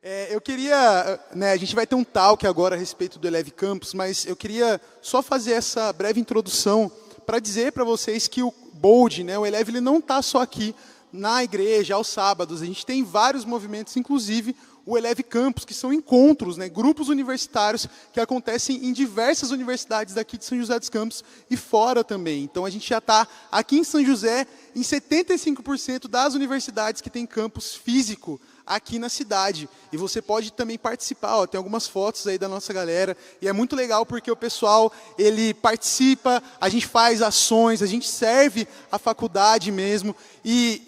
Eu queria, a gente vai ter um talk agora a respeito do Eleve Campus, mas eu queria só fazer essa breve introdução para dizer para vocês que o Bold, o Eleve, ele não está só aqui na igreja, aos sábados. A gente tem vários movimentos, inclusive o Eleve Campus, que são encontros, grupos universitários que acontecem em diversas universidades daqui de São José dos Campos e fora também. Então, a gente já está aqui em São José em 75% das universidades que tem campus físico aqui na cidade. E você pode também participar, tem algumas fotos aí da nossa galera, e é muito legal porque o pessoal, ele participa, a gente faz ações, a gente serve a faculdade mesmo. E,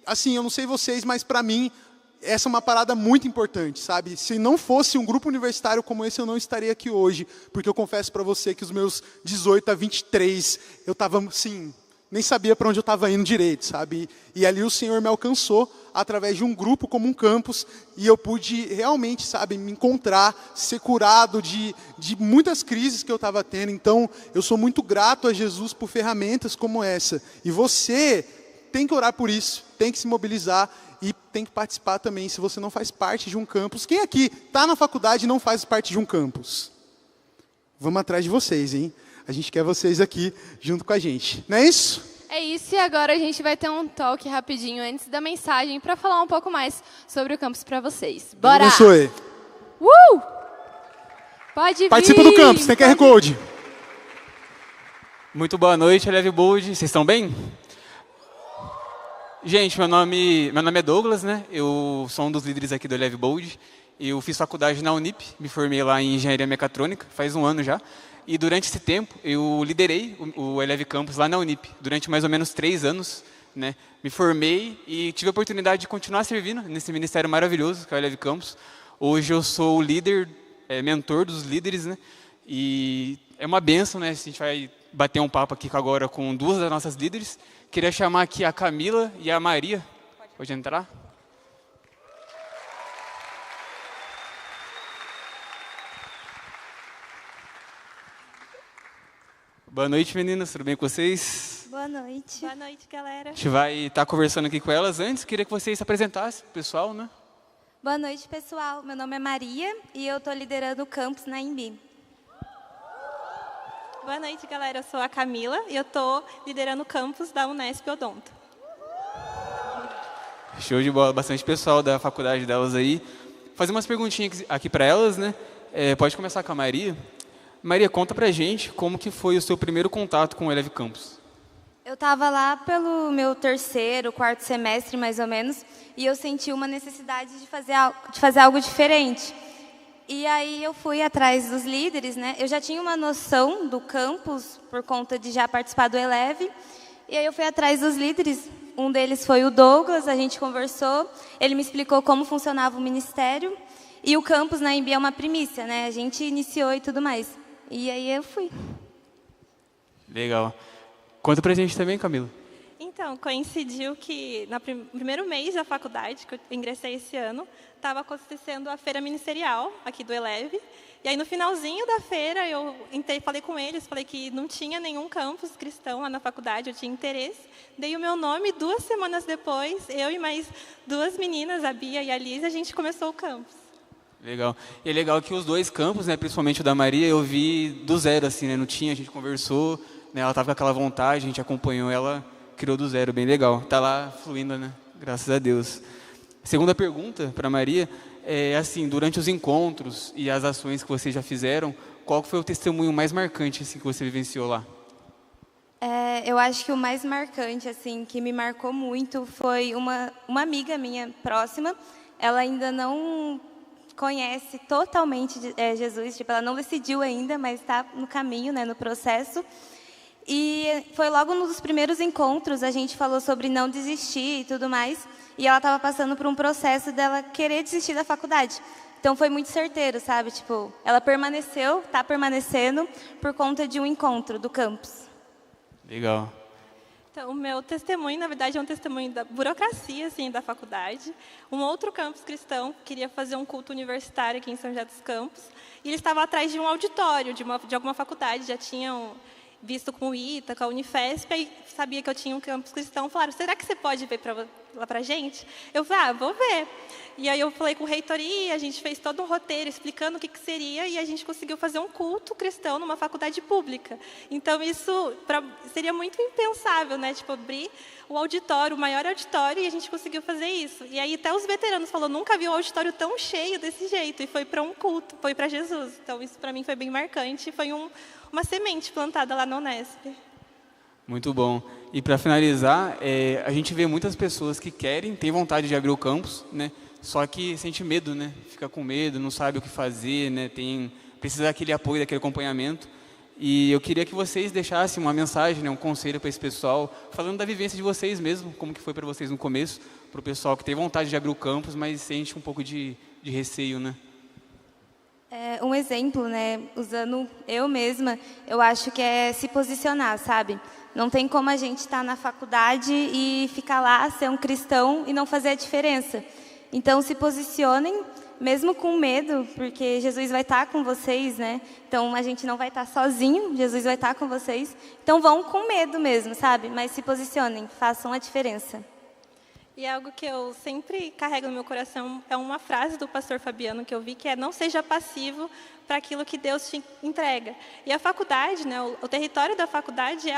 assim, eu não sei vocês, mas para mim, essa é uma parada muito importante, sabe? Se não fosse um grupo universitário como esse, eu não estaria aqui hoje, porque eu confesso para você que os meus 18 a 23, eu estava, assim, nem sabia para onde eu estava indo direito, sabe? E ali o Senhor me alcançou através de um grupo como um campus, e eu pude realmente, sabe, me encontrar, ser curado de muitas crises que eu estava tendo. Então, eu sou muito grato a Jesus por ferramentas como essa. E você tem que orar por isso, tem que se mobilizar e tem que participar também, se você não faz parte de um campus. Quem aqui está na faculdade e não faz parte de um campus? Vamos atrás de vocês, hein? A gente quer vocês aqui junto com a gente. Não é isso? É isso, e agora a gente vai ter um talk rapidinho antes da mensagem para falar um pouco mais sobre o campus para vocês. Bora! Abençoe. Pode vir! Participa do campus, tem QR Code. Muito boa noite, Eleve Bold. Vocês estão bem? Gente, meu nome é Douglas, Eu sou um dos líderes aqui do Eleve Bold. Eu fiz faculdade na Unip, me formei lá em Engenharia Mecatrônica, faz um ano já. E durante esse tempo, eu liderei o Eleve Campus lá na Unip, durante mais ou menos 3 anos. Me formei e tive a oportunidade de continuar servindo nesse ministério maravilhoso, que é o Eleve Campus. Hoje eu sou o líder, mentor dos líderes, E é uma bênção, A gente vai bater um papo aqui agora com 2 das nossas líderes. Queria chamar aqui a Camila e a Maria. Pode entrar? Boa noite, meninas. Tudo bem com vocês? Boa noite. Boa noite, galera. A gente vai estar conversando aqui com elas antes. Queria que vocês se apresentassem, pessoal, Boa noite, pessoal. Meu nome é Maria e eu estou liderando o campus na Embi. Boa noite, galera. Eu sou a Camila e eu estou liderando o campus da Unesp Odonto. Show de bola. Bastante pessoal da faculdade delas aí. Fazer umas perguntinhas aqui para elas, Pode começar com a Maria. Maria, conta pra gente como que foi o seu primeiro contato com o Eleve Campus. Eu estava lá pelo meu 3º, 4º semestre, mais ou menos, e eu senti uma necessidade de fazer algo diferente. E aí eu fui atrás dos líderes, Eu já tinha uma noção do campus por conta de já participar do Eleve. E aí eu fui atrás dos líderes. Um deles foi o Douglas, a gente conversou. Ele me explicou como funcionava o ministério. E o campus na Embi é uma primícia, A gente iniciou e tudo mais. E aí eu fui. Legal. Conta pra gente também, Camila. Então, coincidiu que no primeiro mês da faculdade, que eu ingressei esse ano, estava acontecendo a feira ministerial aqui do Eleve. E aí, no finalzinho da feira, eu entrei, falei com eles, falei que não tinha nenhum campus cristão lá na faculdade, eu tinha interesse. Dei o meu nome, 2 semanas depois, eu e mais 2 meninas, a Bia e a Liz, a gente começou o campus. Legal. E é legal que os 2 campos, principalmente o da Maria, eu vi do zero, assim, Não tinha, a gente conversou, Ela estava com aquela vontade, a gente acompanhou ela, criou do zero, bem legal. Está lá fluindo, Graças a Deus. Segunda pergunta para a Maria é assim, durante os encontros e as ações que vocês já fizeram, qual foi o testemunho mais marcante assim, que você vivenciou lá? Eu acho que o mais marcante, assim, que me marcou muito, foi uma amiga minha próxima. Ela ainda não conhece totalmente Jesus, ela não decidiu ainda, mas está no caminho, no processo. E foi logo um dos primeiros encontros, a gente falou sobre não desistir e tudo mais. E ela estava passando por um processo dela querer desistir da faculdade. Então foi muito certeiro, sabe? Ela permaneceu, está permanecendo por conta de um encontro do campus. Legal. Então, o meu testemunho, na verdade, é um testemunho da burocracia, assim, da faculdade. Um outro campus cristão queria fazer um culto universitário aqui em São José dos Campos. E ele estava atrás de um auditório de alguma faculdade, já tinham visto com o ITA, com a Unifesp, aí sabia que eu tinha um campus cristão, falaram, será que você pode vir lá pra gente? Eu falei, vou ver. E aí eu falei com reitoria, a gente fez todo um roteiro explicando o que seria e a gente conseguiu fazer um culto cristão numa faculdade pública. Então isso seria muito impensável, né? Tipo, abrir o auditório, o maior auditório, e a gente conseguiu fazer isso. E aí até os veteranos falaram, nunca vi um auditório tão cheio desse jeito. E foi para um culto, foi para Jesus. Então isso para mim foi bem marcante, foi uma semente plantada lá na Unesp. Muito bom. E para finalizar, a gente vê muitas pessoas que têm vontade de abrir o campus, né? Só que sente medo, né? Fica com medo, não sabe o que fazer, né? Precisa daquele apoio, daquele acompanhamento. E eu queria que vocês deixassem uma mensagem, né? Um conselho para esse pessoal, falando da vivência de vocês mesmo, como que foi para vocês no começo, para o pessoal que tem vontade de abrir o campus, mas sente um pouco de receio, né? Um exemplo, né? Usando eu mesma, eu acho que é se posicionar, sabe? Não tem como a gente estar na faculdade e ficar lá, ser um cristão e não fazer a diferença. Então, se posicionem, mesmo com medo, porque Jesus vai estar com vocês, né? Então, a gente não vai estar sozinho, Jesus vai estar com vocês. Então, vão com medo mesmo, sabe? Mas se posicionem, façam a diferença. E algo que eu sempre carrego no meu coração é uma frase do pastor Fabiano que eu vi, que é: não seja passivo para aquilo que Deus te entrega. E a faculdade, né, o território da faculdade é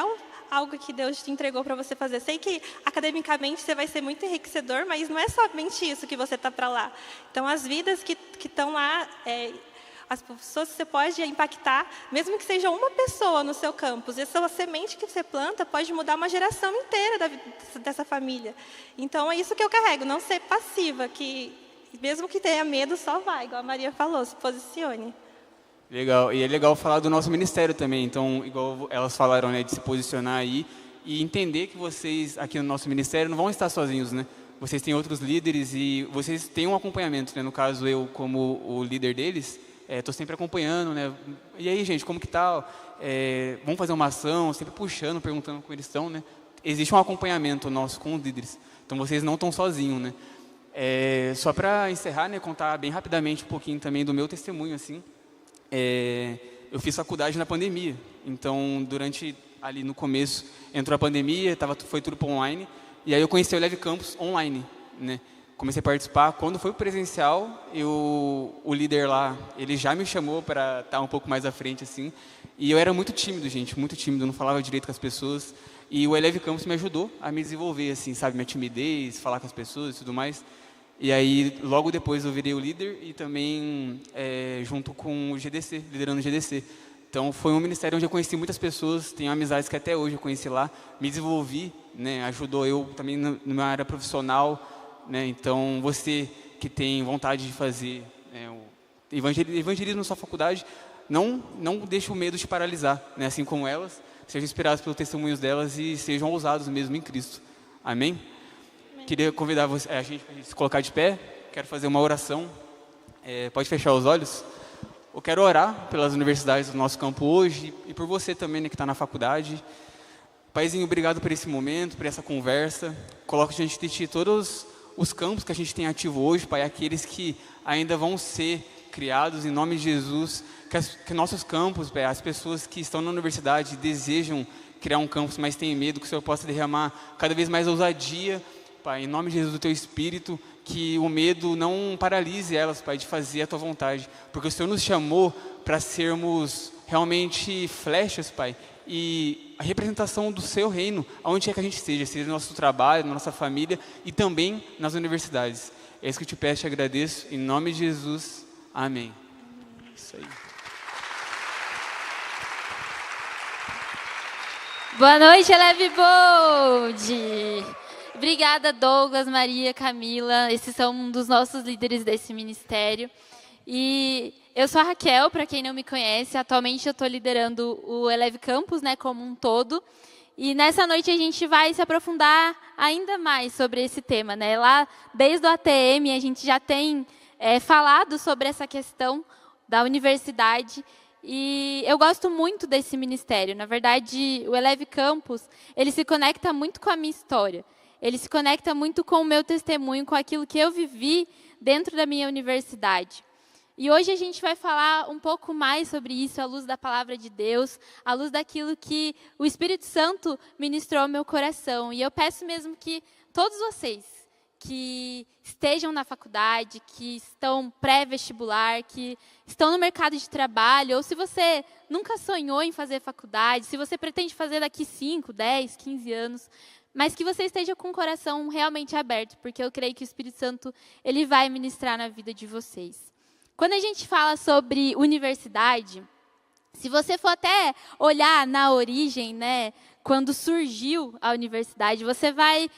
algo que Deus te entregou para você fazer. Sei que academicamente você vai ser muito enriquecedor, mas não é somente isso que você está para lá. Então, as vidas que estão lá, as pessoas que você pode impactar, mesmo que seja uma pessoa no seu campus, essa semente que você planta pode mudar uma geração inteira dessa família. Então, é isso que eu carrego, não ser passiva, que mesmo que tenha medo, só vai, igual a Maria falou, se posicione. Legal, e é legal falar do nosso ministério também, então, igual elas falaram, né, de se posicionar aí e entender que vocês aqui no nosso ministério não vão estar sozinhos, né? Vocês têm outros líderes e vocês têm um acompanhamento, né? No caso, eu como o líder deles, estou sempre acompanhando, né? E aí, gente, como que tá? Vamos fazer uma ação, sempre puxando, perguntando como eles estão, né? Existe um acompanhamento nosso com os líderes, então vocês não estão sozinhos, né? Só para encerrar, né, contar bem rapidamente um pouquinho também do meu testemunho, assim. Eu fiz faculdade na pandemia, então ali no começo entrou a pandemia, foi tudo para online, e aí eu conheci o Eleve Campus online, né? Comecei a participar. Quando foi presencial, o líder lá, ele já me chamou para estar um pouco mais à frente, assim, e eu era muito tímido, gente, muito tímido, não falava direito com as pessoas, e o Eleve Campus me ajudou a me desenvolver, assim, sabe, minha timidez, falar com as pessoas e tudo mais. E aí, logo depois, eu virei o líder e também junto com o GDC, liderando o GDC. Então, foi um ministério onde eu conheci muitas pessoas, tenho amizades que até hoje eu conheci lá, me desenvolvi, né, ajudou eu também na minha área profissional, né, então, você que tem vontade de fazer o evangelismo na sua faculdade, não deixe o medo te paralisar, né, assim como elas, sejam inspirados pelos testemunhos delas e sejam ousados mesmo em Cristo. Amém? Queria convidar a gente para se colocar de pé. Quero fazer uma oração. Pode fechar os olhos. Eu quero orar pelas universidades do nosso campo hoje e por você também, né, que está na faculdade. Paizinho, obrigado por esse momento, por essa conversa. Coloco diante de Ti todos os campos que a gente tem ativo hoje, Pai, aqueles que ainda vão ser criados em nome de Jesus. Que nossos campos, Pai, as pessoas que estão na universidade desejam criar um campus, mas têm medo, que o Senhor possa derramar cada vez mais ousadia, Pai, em nome de Jesus, do Teu Espírito, que o medo não paralise elas, Pai, de fazer a Tua vontade, porque o Senhor nos chamou para sermos realmente flechas, Pai, e a representação do Seu reino, aonde quer que a gente esteja, seja no nosso trabalho, na nossa família e também nas universidades. É isso que eu te peço e te agradeço, em nome de Jesus, amém. Isso aí. Boa noite, Eleve Bold! Obrigada, Douglas, Maria, Camila. Esses são um dos nossos líderes desse ministério. E eu sou a Raquel, para quem não me conhece. Atualmente eu estou liderando o Eleve Campus, né, como um todo. E nessa noite a gente vai se aprofundar ainda mais sobre esse tema, né? Lá, desde o ATM, a gente já tem falado sobre essa questão da universidade. E eu gosto muito desse ministério. Na verdade, o Eleve Campus, ele se conecta muito com a minha história. Ele se conecta muito com o meu testemunho, com aquilo que eu vivi dentro da minha universidade. E hoje a gente vai falar um pouco mais sobre isso, à luz da palavra de Deus, à luz daquilo que o Espírito Santo ministrou ao meu coração. E eu peço mesmo que todos vocês que estejam na faculdade, que estão pré-vestibular, que estão no mercado de trabalho, ou se você nunca sonhou em fazer faculdade, se você pretende fazer daqui 5, 10, 15 anos, mas que você esteja com o coração realmente aberto, porque eu creio que o Espírito Santo ele vai ministrar na vida de vocês. Quando a gente fala sobre universidade, se você for até olhar na origem, né, quando surgiu a universidade, você vai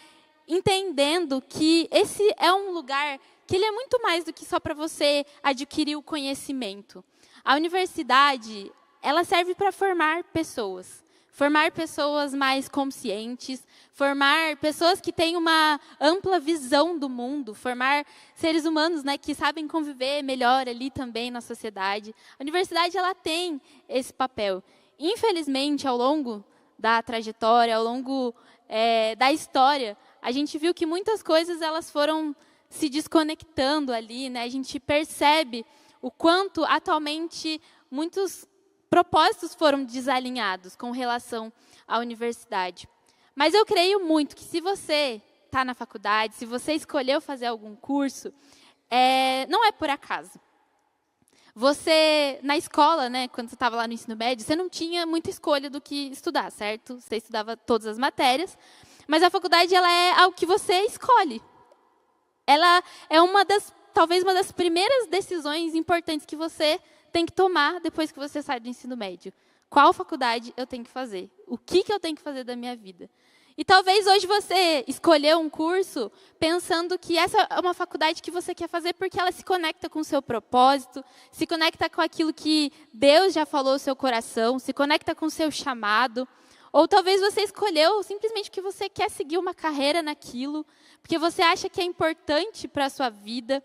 entendendo que esse é um lugar que ele é muito mais do que só para você adquirir o conhecimento. A universidade, ela serve para formar pessoas mais conscientes, formar pessoas que têm uma ampla visão do mundo, formar seres humanos, né, que sabem conviver melhor ali também na sociedade. A universidade ela tem esse papel. Infelizmente, ao longo da trajetória, ao longo da história, a gente viu que muitas coisas elas foram se desconectando ali, né? A gente percebe o quanto atualmente muitos propósitos foram desalinhados com relação à universidade. Mas eu creio muito que se você está na faculdade, se você escolheu fazer algum curso, não é por acaso. Você, na escola, né, quando você estava lá no ensino médio, você não tinha muita escolha do que estudar, certo? Você estudava todas as matérias, mas a faculdade ela é algo que você escolhe. Ela é talvez uma das primeiras decisões importantes que você tem que tomar depois que você sai do ensino médio. Qual faculdade eu tenho que fazer? O que eu tenho que fazer da minha vida? E talvez hoje você escolheu um curso pensando que essa é uma faculdade que você quer fazer porque ela se conecta com o seu propósito, se conecta com aquilo que Deus já falou no seu coração, se conecta com o seu chamado. Ou talvez você escolheu simplesmente porque você quer seguir uma carreira naquilo, porque você acha que é importante para a sua vida.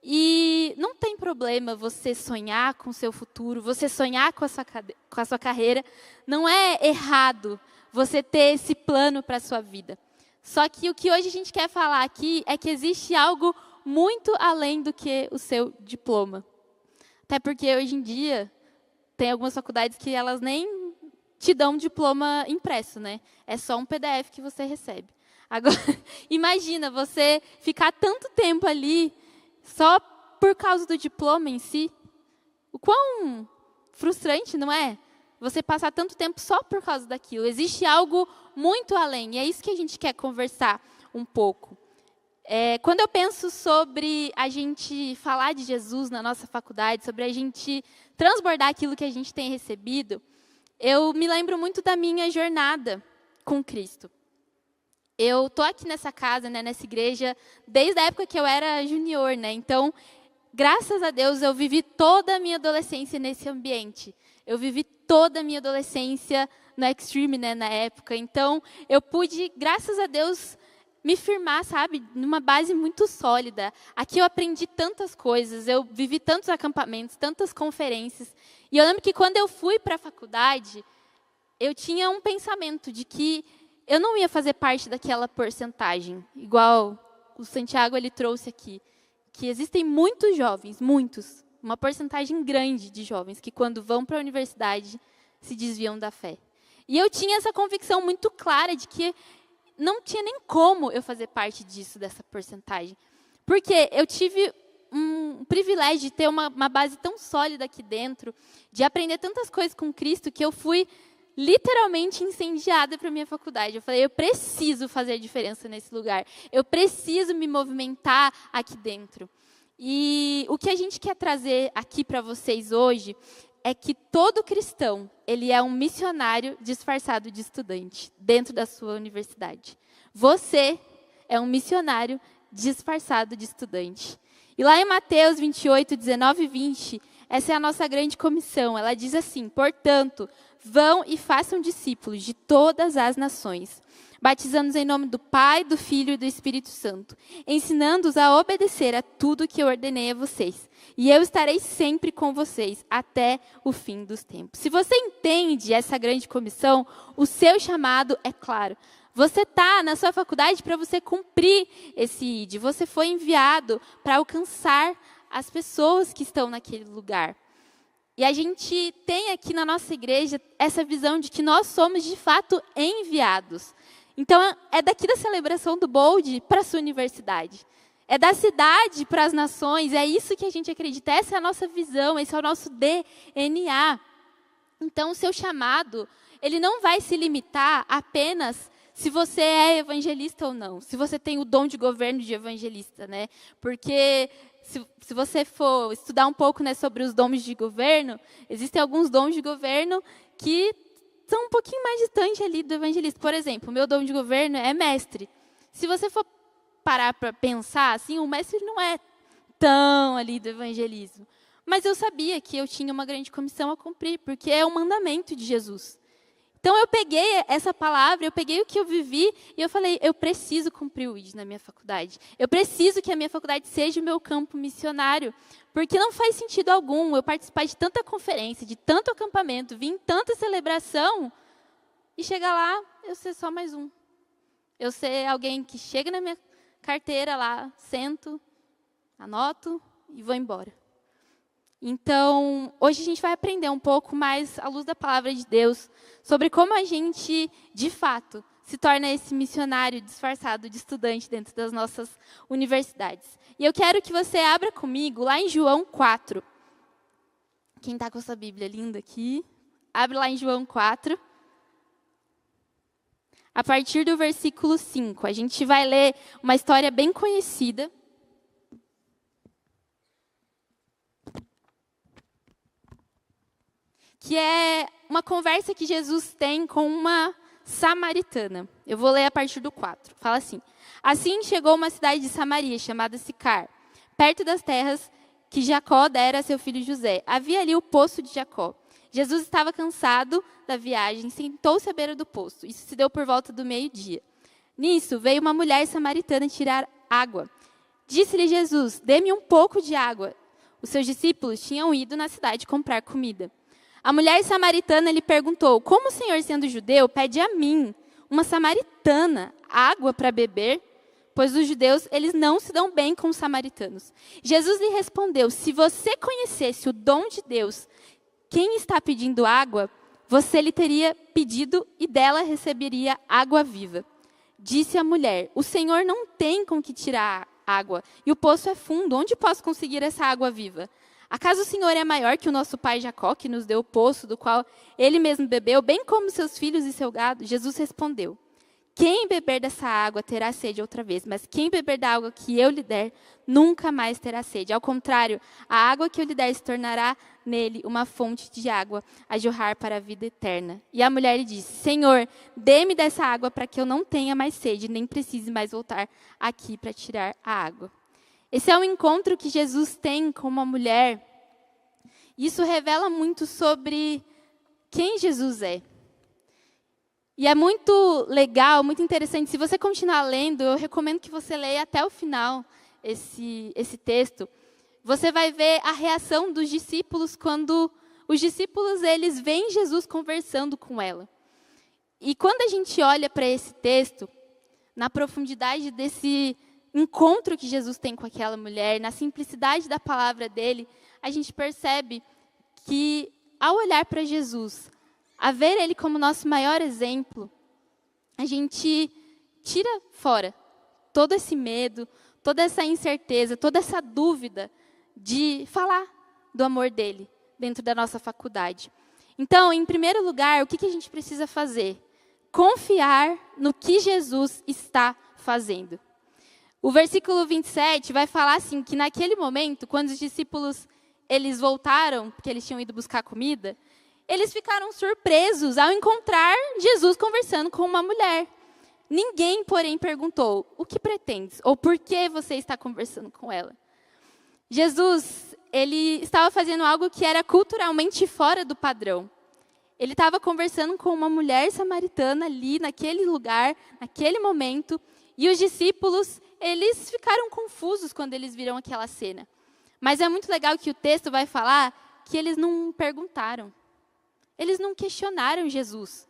E não tem problema você sonhar com o seu futuro, você sonhar com a sua carreira. Não é errado você ter esse plano para a sua vida. Só que o que hoje a gente quer falar aqui é que existe algo muito além do que o seu diploma. Até porque hoje em dia tem algumas faculdades que elas nem te dão um diploma impresso, né? É só um PDF que você recebe. Agora, imagina você ficar tanto tempo ali só por causa do diploma em si. O quão frustrante, não é? Você passar tanto tempo só por causa daquilo. Existe algo muito além, e é isso que a gente quer conversar um pouco. Quando eu penso sobre a gente falar de Jesus na nossa faculdade, sobre a gente transbordar aquilo que a gente tem recebido, eu me lembro muito da minha jornada com Cristo. Eu estou aqui nessa casa, né, nessa igreja, desde a época que eu era junior, né? Então, graças a Deus, eu vivi toda a minha adolescência nesse ambiente. Eu vivi toda a minha adolescência no Extreme, né, na época. Então, eu pude, graças a Deus, me firmar, sabe, numa base muito sólida. Aqui eu aprendi tantas coisas, eu vivi tantos acampamentos, tantas conferências. E eu lembro que quando eu fui para a faculdade, eu tinha um pensamento de que eu não ia fazer parte daquela porcentagem, igual o Santiago ele trouxe aqui, que existem muitos jovens, muitos, uma porcentagem grande de jovens que quando vão para a universidade se desviam da fé. E eu tinha essa convicção muito clara de que não tinha nem como eu fazer parte disso, dessa porcentagem. Porque eu tive um privilégio de ter uma base tão sólida aqui dentro, de aprender tantas coisas com Cristo, que eu fui literalmente incendiada para a minha faculdade. Eu falei, eu preciso fazer a diferença nesse lugar. Eu preciso me movimentar aqui dentro. E o que a gente quer trazer aqui para vocês hoje é que todo cristão, ele é um missionário disfarçado de estudante dentro da sua universidade. Você é um missionário disfarçado de estudante. E lá em Mateus 28, 19 e 20, essa é a nossa grande comissão. Ela diz assim, portanto, vão e façam discípulos de todas as nações, batizando-os em nome do Pai, do Filho e do Espírito Santo, ensinando-os a obedecer a tudo que eu ordenei a vocês. E eu estarei sempre com vocês até o fim dos tempos. Se você entende essa grande comissão, o seu chamado é claro. Você está na sua faculdade para você cumprir esse ID. Você foi enviado para alcançar as pessoas que estão naquele lugar. E a gente tem aqui na nossa igreja essa visão de que nós somos, de fato, enviados. Então, é daqui da celebração do Bold para a sua universidade. É da cidade para as nações, é isso que a gente acredita. Essa é a nossa visão, esse é o nosso DNA. Então, o seu chamado, ele não vai se limitar apenas se você é evangelista ou não, se você tem o dom de governo de evangelista, né? Porque se você for estudar um pouco, né, sobre os dons de governo, existem alguns dons de governo que são um pouquinho mais distantes ali do evangelista. Por exemplo, o meu dom de governo é mestre. Se você for parar para pensar, assim, o mestre não é tão ali do evangelismo. Mas eu sabia que eu tinha uma grande comissão a cumprir, porque é um mandamento de Jesus. Então, eu peguei essa palavra, eu peguei o que eu vivi e eu falei, eu preciso cumprir o ID na minha faculdade. Eu preciso que a minha faculdade seja o meu campo missionário, porque não faz sentido algum eu participar de tanta conferência, de tanto acampamento, vir em tanta celebração e chegar lá, eu ser só mais um. Eu ser alguém que chega na minha carteira lá, sento, anoto e vou embora. Então, hoje a gente vai aprender um pouco mais, à luz da palavra de Deus, sobre como a gente, de fato, se torna esse missionário disfarçado de estudante dentro das nossas universidades. E eu quero que você abra comigo lá em João 4. Quem está com essa Bíblia linda aqui, abre lá em João 4. A partir do versículo 5, a gente vai ler uma história bem conhecida, que é uma conversa que Jesus tem com uma samaritana. Eu vou ler a partir do 4. Fala assim: assim chegou uma cidade de Samaria, chamada Sicar, perto das terras que Jacó dera a seu filho José. Havia ali o poço de Jacó. Jesus estava cansado da viagem, sentou-se à beira do poço. Isso se deu por volta do meio-dia. Nisso, veio uma mulher samaritana tirar água. Disse-lhe Jesus: dê-me um pouco de água. Os seus discípulos tinham ido na cidade comprar comida. A mulher samaritana lhe perguntou: como o Senhor, sendo judeu, pede a mim, uma samaritana, água para beber? Pois os judeus, eles não se dão bem com os samaritanos. Jesus lhe respondeu: se você conhecesse o dom de Deus, quem está pedindo água, você lhe teria pedido e dela receberia água viva. Disse a mulher: o Senhor não tem com que tirar água, e o poço é fundo, onde posso conseguir essa água viva? Acaso o Senhor é maior que o nosso pai Jacó, que nos deu o poço, do qual ele mesmo bebeu, bem como seus filhos e seu gado? Jesus respondeu: quem beber dessa água terá sede outra vez, mas quem beber da água que eu lhe der, nunca mais terá sede. Ao contrário, a água que eu lhe der se tornará nele uma fonte de água a jorrar para a vida eterna. E a mulher lhe disse: Senhor, dê-me dessa água para que eu não tenha mais sede, nem precise mais voltar aqui para tirar a água. Esse é um encontro que Jesus tem com uma mulher. Isso revela muito sobre quem Jesus é. E é muito legal, muito interessante. Se você continuar lendo, eu recomendo que você leia até o final esse texto. Você vai ver a reação dos discípulos quando os discípulos eles veem Jesus conversando com ela. E quando a gente olha para esse texto, na profundidade desse encontro que Jesus tem com aquela mulher, na simplicidade da palavra dele, a gente percebe que, ao olhar para Jesus, a ver ele como nosso maior exemplo, a gente tira fora todo esse medo, toda essa incerteza, toda essa dúvida de falar do amor dele dentro da nossa faculdade. Então, em primeiro lugar, o que a gente precisa fazer? Confiar no que Jesus está fazendo. O versículo 27 vai falar assim, que naquele momento, quando os discípulos eles voltaram, porque eles tinham ido buscar comida, eles ficaram surpresos ao encontrar Jesus conversando com uma mulher. Ninguém, porém, perguntou: o que pretendes? Ou por que você está conversando com ela? Jesus, ele estava fazendo algo que era culturalmente fora do padrão. Ele estava conversando com uma mulher samaritana ali, naquele lugar, naquele momento, e os discípulos, eles ficaram confusos quando eles viram aquela cena. Mas é muito legal que o texto vai falar que eles não perguntaram. Eles não questionaram Jesus.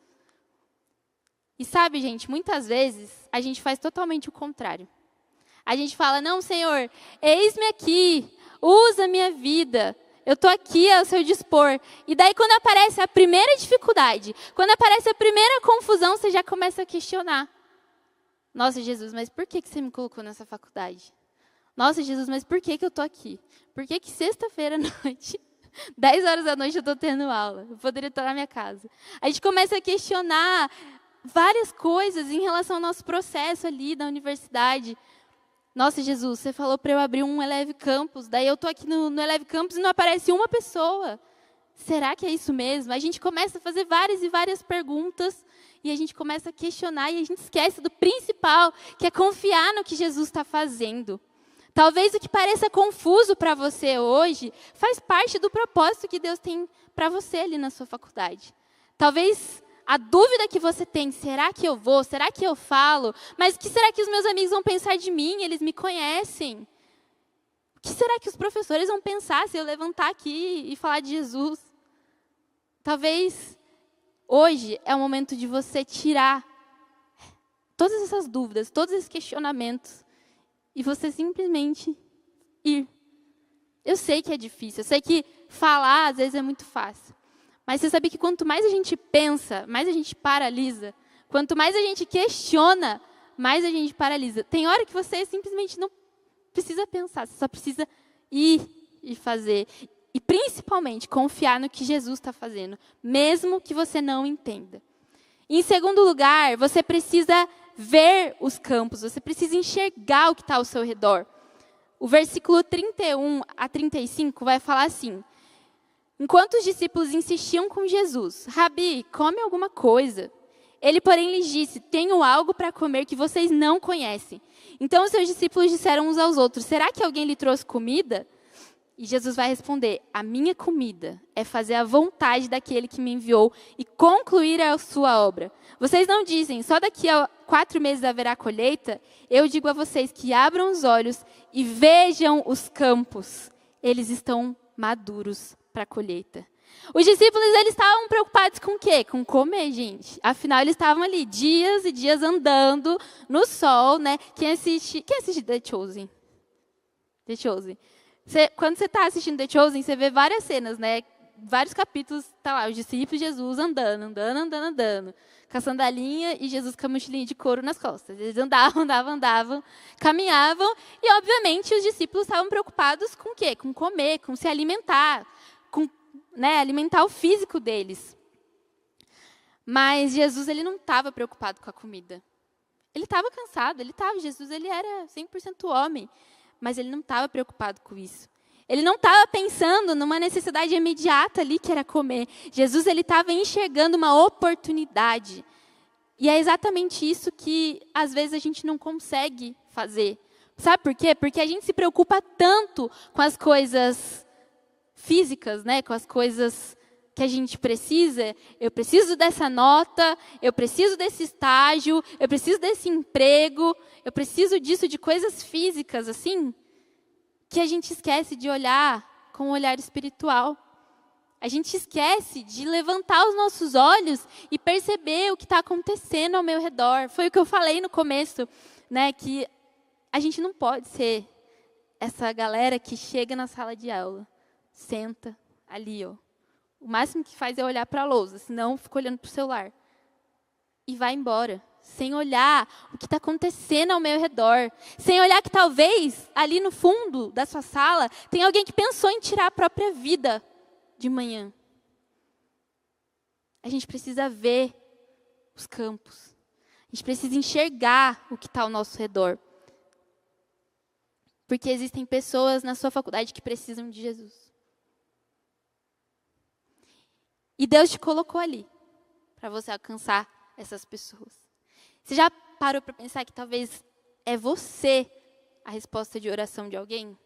E sabe, gente, muitas vezes a gente faz totalmente o contrário. A gente fala: não, Senhor, eis-me aqui, usa a minha vida, eu estou aqui ao seu dispor. E daí quando aparece a primeira dificuldade, quando aparece a primeira confusão, você já começa a questionar. Nossa, Jesus, mas por que você me colocou nessa faculdade? Nossa, Jesus, mas por que eu estou aqui? Por que sexta-feira à noite, 10 horas da noite, eu estou tendo aula? Eu poderia estar na minha casa. A gente começa a questionar várias coisas em relação ao nosso processo ali da universidade. Nossa, Jesus, você falou para eu abrir um Eleve Campus, daí eu estou aqui no Eleve Campus e não aparece uma pessoa. Será que é isso mesmo? A gente começa a fazer várias e várias perguntas e a gente começa a questionar e a gente esquece do principal, que é confiar no que Jesus está fazendo. Talvez o que pareça confuso para você hoje faz parte do propósito que Deus tem para você ali na sua faculdade. Talvez a dúvida que você tem, será que eu vou? Será que eu falo? Mas o que será que os meus amigos vão pensar de mim? Eles me conhecem. O que será que os professores vão pensar se eu levantar aqui e falar de Jesus? Talvez hoje é o momento de você tirar todas essas dúvidas, todos esses questionamentos e você simplesmente ir. Eu sei que é difícil, eu sei que falar às vezes é muito fácil. Mas você sabe que quanto mais a gente pensa, mais a gente paralisa. Quanto mais a gente questiona, mais a gente paralisa. Tem hora que você simplesmente não precisa pensar, você só precisa ir e fazer. E principalmente confiar no que Jesus está fazendo, mesmo que você não entenda. E, em segundo lugar, você precisa ver os campos, você precisa enxergar o que está ao seu redor. O versículo 31 a 35 vai falar assim: enquanto os discípulos insistiam com Jesus, Rabi, come alguma coisa. Ele, porém, lhes disse, tenho algo para comer que vocês não conhecem. Então os seus discípulos disseram uns aos outros, será que alguém lhe trouxe comida? E Jesus vai responder, a minha comida é fazer a vontade daquele que me enviou e concluir a sua obra. Vocês não dizem, só daqui a 4 meses haverá colheita? Eu digo a vocês que abram os olhos e vejam os campos. Eles estão maduros para a colheita. Os discípulos, eles estavam preocupados com o quê? Com comer, gente. Afinal, eles estavam ali dias e dias andando no sol, né? Quem assiste The Chosen? The Chosen. Quando você está assistindo The Chosen, você vê várias cenas, né? Vários capítulos, tá lá, os discípulos de Jesus andando, com a sandalinha e Jesus com a mochilinha de couro nas costas. Eles andavam, caminhavam e, obviamente, os discípulos estavam preocupados com o quê? Com comer, com se alimentar, com, né, alimentar o físico deles. Mas Jesus, ele não estava preocupado com a comida. Ele estava cansado, Jesus, ele era 100% homem. Mas ele não estava preocupado com isso. Ele não estava pensando numa necessidade imediata ali, que era comer. Jesus, ele estava enxergando uma oportunidade. E é exatamente isso que, às vezes, a gente não consegue fazer. Sabe por quê? Porque a gente se preocupa tanto com as coisas físicas, né? Com as coisas que a gente precisa. Eu preciso dessa nota, eu preciso desse estágio, eu preciso desse emprego, eu preciso disso, de coisas físicas, assim, que a gente esquece de olhar com um olhar espiritual. A gente esquece de levantar os nossos olhos e perceber o que está acontecendo ao meu redor. Foi o que eu falei no começo, né, que a gente não pode ser essa galera que chega na sala de aula, senta ali, ó. O máximo que faz é olhar para a lousa, senão fica olhando para o celular. E vai embora, sem olhar o que está acontecendo ao meu redor. Sem olhar que talvez, ali no fundo da sua sala, tem alguém que pensou em tirar a própria vida de manhã. A gente precisa ver os campos. A gente precisa enxergar o que está ao nosso redor. Porque existem pessoas na sua faculdade que precisam de Jesus. E Deus te colocou ali para você alcançar essas pessoas. Você já parou para pensar que talvez é você a resposta de oração de alguém?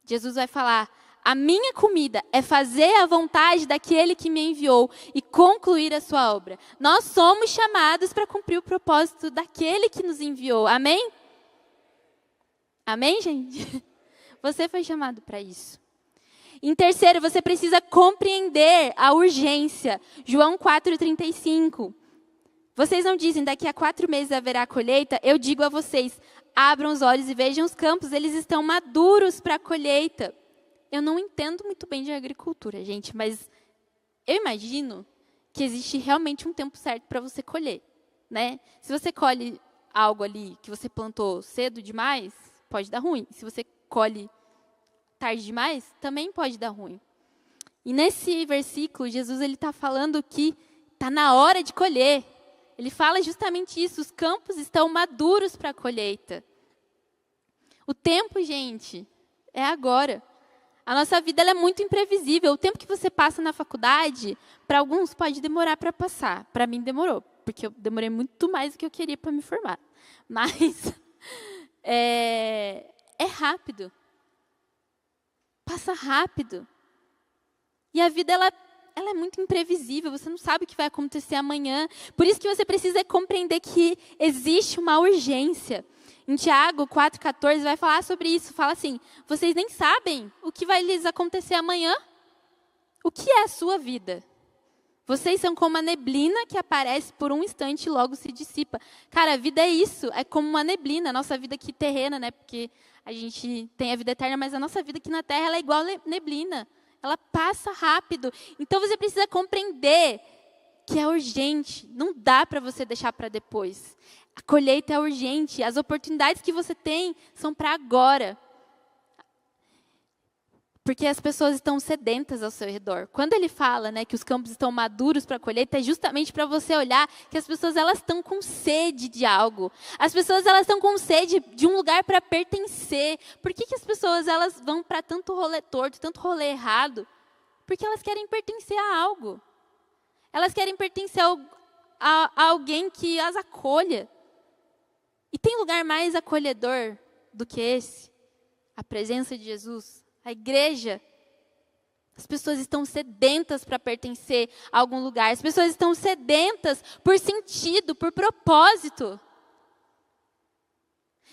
Jesus vai falar, a minha comida é fazer a vontade daquele que me enviou e concluir a sua obra. Nós somos chamados para cumprir o propósito daquele que nos enviou. Amém? Amém, gente? Você foi chamado para isso. Em terceiro, você precisa compreender a urgência. João 4,35. Vocês não dizem, daqui a 4 meses haverá colheita? Eu digo a vocês, abram os olhos e vejam os campos, eles estão maduros para a colheita. Eu não entendo muito bem de agricultura, gente, mas eu imagino que existe realmente um tempo certo para você colher. né? Se você colhe algo ali que você plantou cedo demais, pode dar ruim. Se você colhe tarde demais, também pode dar ruim. E nesse versículo, Jesus ele está falando que está na hora de colher. Ele fala justamente isso, os campos estão maduros para a colheita. O tempo, gente, é agora. A nossa vida ela é muito imprevisível. O tempo que você passa na faculdade, para alguns pode demorar para passar. Para mim demorou, porque eu demorei muito mais do que eu queria para me formar. Mas é rápido. Passa rápido. E a vida ela é muito imprevisível, você não sabe o que vai acontecer amanhã. Por isso que você precisa compreender que existe uma urgência. Em Tiago 4,14 vai falar sobre isso. Fala assim, vocês nem sabem o que vai lhes acontecer amanhã? O que é a sua vida? Vocês são como a neblina que aparece por um instante e logo se dissipa. Cara, a vida é isso, é como uma neblina. A nossa vida aqui terrena, né? Porque a gente tem a vida eterna, mas a nossa vida aqui na Terra ela é igual neblina. Ela passa rápido. Então, você precisa compreender que é urgente. Não dá para você deixar para depois. A colheita é urgente. As oportunidades que você tem são para agora. Porque as pessoas estão sedentas ao seu redor. Quando ele fala, né, que os campos estão maduros para a colheita, é justamente para você olhar que as pessoas elas estão com sede de algo. As pessoas elas estão com sede de um lugar para pertencer. Por que as pessoas elas vão para tanto rolê torto, tanto rolê errado? Porque elas querem pertencer a algo. Elas querem pertencer a alguém que as acolha. E tem lugar mais acolhedor do que esse? A presença de Jesus. A igreja, as pessoas estão sedentas para pertencer a algum lugar. As pessoas estão sedentas por sentido, por propósito.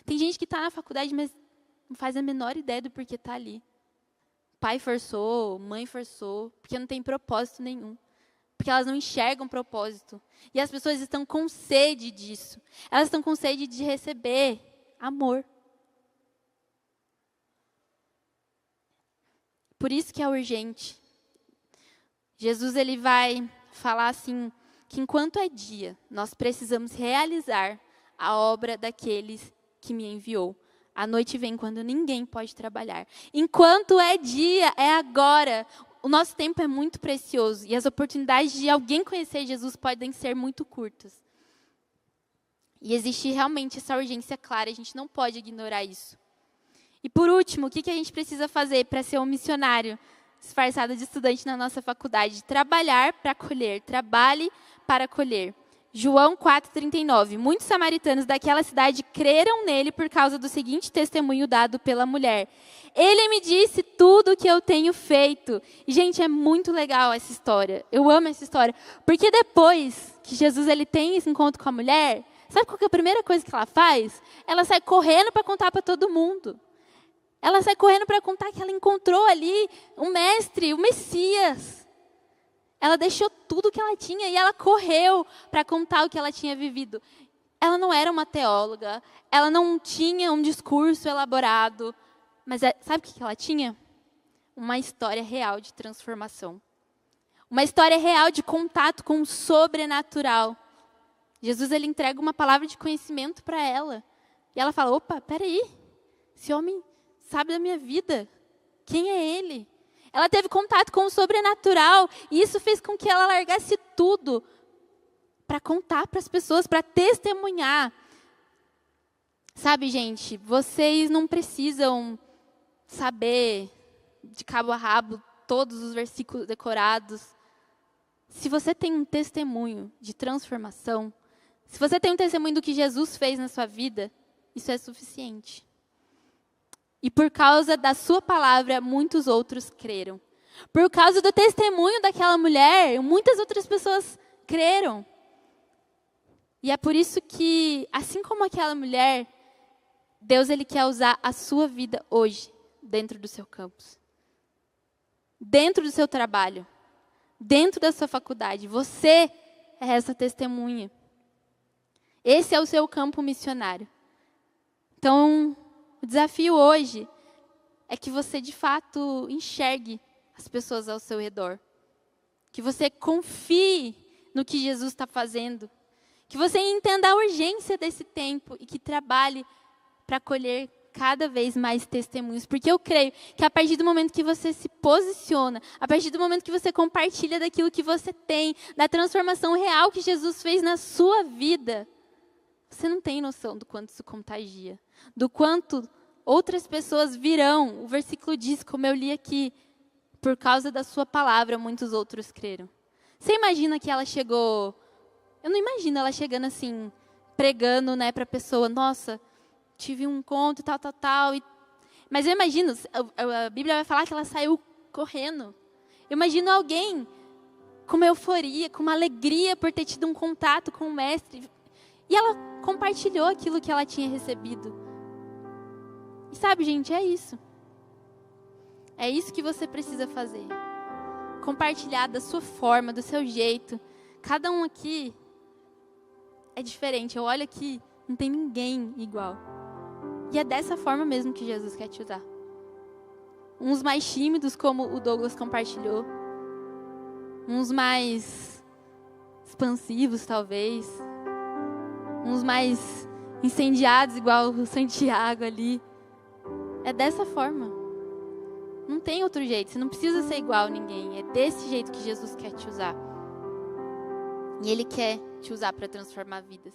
Tem gente que está na faculdade, mas não faz a menor ideia do porquê está ali. Pai forçou, mãe forçou, porque não tem propósito nenhum. Porque elas não enxergam propósito. E as pessoas estão com sede disso. Elas estão com sede de receber amor. Por isso que é urgente. Jesus ele vai falar assim, que enquanto é dia, nós precisamos realizar a obra daqueles que me enviou. A noite vem quando ninguém pode trabalhar. Enquanto é dia, é agora. O nosso tempo é muito precioso e as oportunidades de alguém conhecer Jesus podem ser muito curtas. E existe realmente essa urgência clara, a gente não pode ignorar isso. E por último, o que a gente precisa fazer para ser um missionário disfarçado de estudante na nossa faculdade? Trabalhar para colher, trabalhe para colher. João 4,39. Muitos samaritanos daquela cidade creram nele por causa do seguinte testemunho dado pela mulher. Ele me disse tudo o que eu tenho feito. E, gente, é muito legal essa história. Eu amo essa história. Porque depois que Jesus ele tem esse encontro com a mulher, sabe qual que é a primeira coisa que ela faz? Ela sai correndo para contar para todo mundo. Ela sai correndo para contar que ela encontrou ali um mestre, o Messias. Ela deixou tudo que ela tinha e ela correu para contar o que ela tinha vivido. Ela não era uma teóloga, ela não tinha um discurso elaborado, mas sabe o que ela tinha? Uma história real de transformação. Uma história real de contato com o sobrenatural. Jesus ele entrega uma palavra de conhecimento para ela. E ela fala, opa, peraí, esse homem sabe da minha vida. Quem é ele? Ela teve contato com o sobrenatural e isso fez com que ela largasse tudo para contar para as pessoas, para testemunhar. Sabe, gente, vocês não precisam saber de cabo a rabo todos os versículos decorados. Se você tem um testemunho de transformação, se você tem um testemunho do que Jesus fez na sua vida, isso é suficiente. E por causa da sua palavra, muitos outros creram. Por causa do testemunho daquela mulher, muitas outras pessoas creram. E é por isso que, assim como aquela mulher, Deus ele quer usar a sua vida hoje, dentro do seu campus. Dentro do seu trabalho. Dentro da sua faculdade. Você é essa testemunha. Esse é o seu campo missionário. Então, o desafio hoje é que você, de fato, enxergue as pessoas ao seu redor. Que você confie no que Jesus está fazendo. Que você entenda a urgência desse tempo e que trabalhe para colher cada vez mais testemunhos. Porque eu creio que a partir do momento que você se posiciona, a partir do momento que você compartilha daquilo que você tem, da transformação real que Jesus fez na sua vida, você não tem noção do quanto isso contagia, do quanto outras pessoas virão. O versículo diz, como eu li aqui, por causa da sua palavra, muitos outros creram. Você imagina que ela chegou... Eu não imagino ela chegando assim, pregando, né, para a pessoa, nossa, tive um encontro, tal. Mas eu imagino, a Bíblia vai falar que ela saiu correndo. Eu imagino alguém com uma euforia, com uma alegria por ter tido um contato com o mestre. E ela compartilhou aquilo que ela tinha recebido. E sabe, gente, é isso. É isso que você precisa fazer. Compartilhar da sua forma, do seu jeito. Cada um aqui é diferente. Eu olho aqui, não tem ninguém igual. E é dessa forma mesmo que Jesus quer te usar. Uns mais tímidos, como o Douglas compartilhou. Uns mais expansivos, talvez. Uns mais incendiados, igual o Santiago ali. É dessa forma. Não tem outro jeito. Você não precisa ser igual a ninguém. É desse jeito que Jesus quer te usar. E Ele quer te usar para transformar vidas.